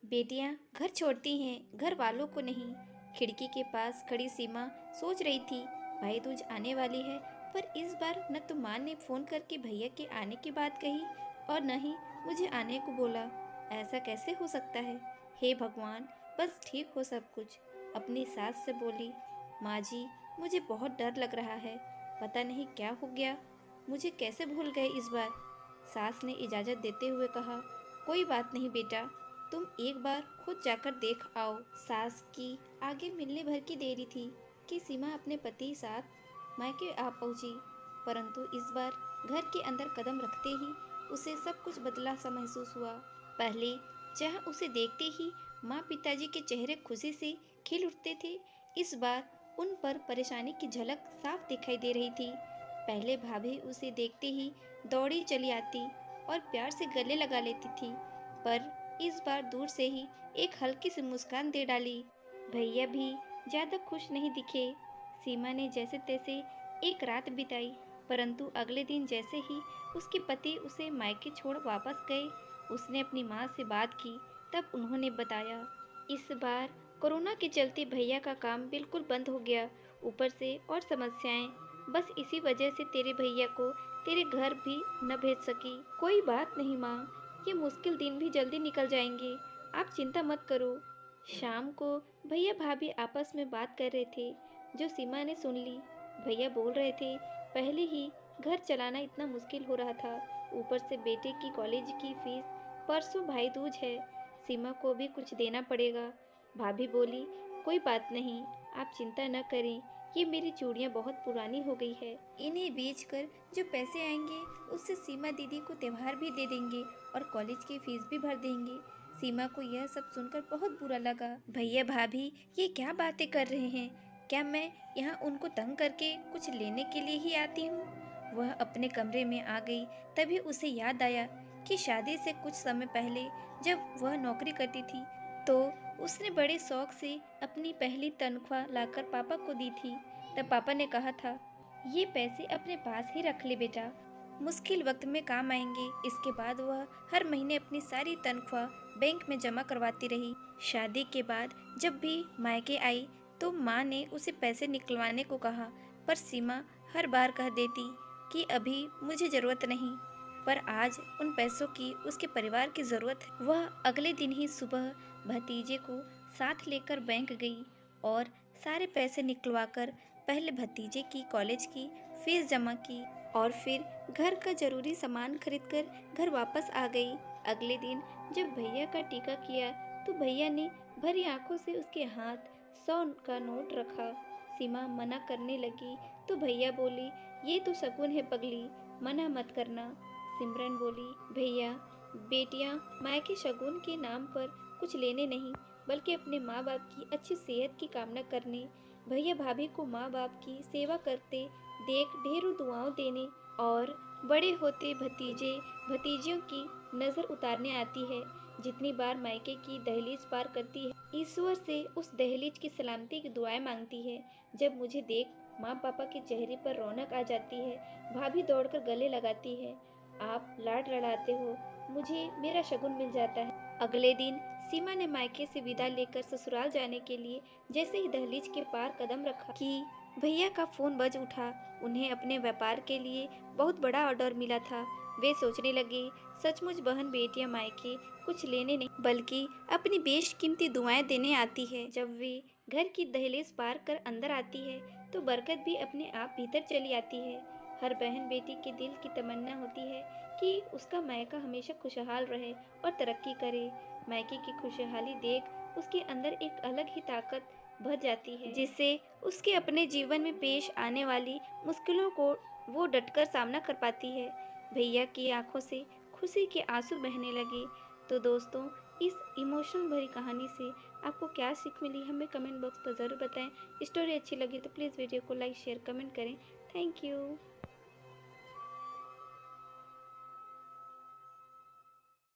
बेटियां घर छोड़ती हैं, घर वालों को नहीं। खिड़की के पास खड़ी सीमा सोच रही थी, भाई दूज आने वाली है, पर इस बार न तो माँ ने फोन करके भैया के आने की बात कही और न ही मुझे आने को बोला। ऐसा कैसे हो सकता है? हे भगवान, बस ठीक हो सब कुछ। अपनी सास से बोली, माँ जी, मुझे बहुत डर लग रहा है, पता नहीं क्या हो गया, मुझे कैसे भूल गए इस बार। सास ने इजाज़त देते हुए कहा, कोई बात नहीं बेटा, तुम एक बार खुद जाकर देख आओ। सास की आगे मिलने भर की देरी थी कि सीमा अपने पति साथ मायके आ पहुंची, परंतु इस बार घर के अंदर कदम रखते ही उसे सब कुछ बदला सा महसूस हुआ। पहले जहां उसे देखते ही माँ पिताजी के चेहरे खुशी से खिल उठते थे, इस बार उन पर परेशानी की झलक साफ दिखाई दे रही थी। पहले भाभी उसे देखते ही दौड़ी चली आती और प्यार से गले लगा लेती थी, पर इस बार दूर से ही एक हल्की सी मुस्कान दे डाली। भैया भी ज्यादा खुश नहीं दिखे। सीमा ने जैसे तैसे एक रात बिताई, परंतु अगले दिन जैसे ही उसके पति उसे मायके छोड़ वापस गए, उसने अपनी माँ से बात की। तब उन्होंने बताया, इस बार कोरोना के चलते भैया का काम बिल्कुल बंद हो गया, ऊपर से और समस्याएं, बस इसी वजह से तेरे भैया को तेरे घर भी न भेज सकी। कोई बात नहीं माँ, ये मुश्किल दिन भी जल्दी निकल जाएंगे, आप चिंता मत करो। शाम को भैया भाभी आपस में बात कर रहे थे, जो सीमा ने सुन ली। भैया बोल रहे थे, पहले ही घर चलाना इतना मुश्किल हो रहा था, ऊपर से बेटे की कॉलेज की फीस, परसों भाई दूज है, सीमा को भी कुछ देना पड़ेगा। भाभी बोली, कोई बात नहीं, आप चिंता न करें, ये मेरी चूड़ियाँ बहुत पुरानी हो गई है, इन्हें बेचकर जो पैसे आएंगे उससे सीमा दीदी को त्योहार भी दे देंगे और कॉलेज की फीस भी भर देंगे। सीमा को यह सब सुनकर बहुत बुरा लगा। भैया भाभी ये क्या बातें कर रहे हैं? क्या मैं यहाँ उनको तंग करके कुछ लेने के लिए ही आती हूँ? वह अपने कमरे में आ गई। तभी उसे याद आया कि शादी से कुछ समय पहले जब वह नौकरी करती थी, तो उसने बड़े शौक से अपनी पहली तनख्वाह लाकर पापा को दी थी। तब पापा ने कहा था, ये पैसे अपने पास ही रख ले बेटा, मुश्किल वक्त में काम आएंगे। इसके बाद वह हर महीने अपनी सारी तनख्वाह बैंक में जमा करवाती रही। शादी के बाद जब भी मायके आई तो माँ ने उसे पैसे निकलवाने को कहा, पर सीमा हर बार कह देती कि अभी मुझे ज़रूरत नहीं। पर आज उन पैसों की उसके परिवार की ज़रूरत है। वह अगले दिन ही सुबह भतीजे को साथ लेकर बैंक गई और सारे पैसे निकलवाकर पहले भतीजे की कॉलेज की फीस जमा की और फिर घर का जरूरी सामान खरीदकर घर वापस आ गई। अगले दिन जब भैया का टीका किया तो भैया ने भरी आंखों से उसके हाथ 100 का नोट रखा। सीमा मना करने लगी तो भैया बोली, ये तो शगुन है पगली, मना मत करना। सिमरन बोली, भैया बेटियां मायके शगुन के नाम पर कुछ लेने नहीं, बल्कि अपने माँ बाप की अच्छी सेहत की कामना करने। भैया भाभी को माँ बाप की सेवा करते देख ढेरों दुआओं देने और बड़े होते भतीजे भतीजियों की नज़र उतारने आती है। जितनी बार मायके की दहलीज पार करती है, ईश्वर से उस दहलीज की सलामती की दुआएं मांगती है। जब मुझे देख माँ पापा के चेहरे पर रौनक आ जाती है, भाभी दौड़कर गले लगाती है, आप लाड लड़ाते हो, मुझे मेरा शगुन मिल जाता है। अगले दिन सीमा ने मायके से विदा लेकर ससुराल जाने के लिए जैसे ही दहलीज के पार कदम रखा कि भैया का फोन बज उठा। उन्हें अपने व्यापार के लिए बहुत बड़ा ऑर्डर मिला था। वे सोचने लगे, सचमुच बहन बेटियां मायके कुछ लेने नहीं बल्कि अपनी बेशकीमती दुआएं देने आती है। जब वे घर की दहलीज पार कर अंदर आती है तो बरकत भी अपने आप भीतर चली आती है। हर बहन बेटी के दिल की तमन्ना होती है कि उसका मायका हमेशा खुशहाल रहे और तरक्की करे। मायके की खुशहाली देख उसके अंदर एक अलग ही ताकत भर जाती है, जिससे उसके अपने जीवन में पेश आने वाली मुश्किलों को वो डटकर सामना कर पाती है। भैया की आंखों से खुशी के आंसू बहने लगे। तो दोस्तों, इस इमोशनल भरी कहानी से आपको क्या सीख मिली हमें कमेंट बॉक्स पर ज़रूर बताएं। स्टोरी अच्छी लगी तो प्लीज़ वीडियो को लाइक शेयर कमेंट करें। Thank you.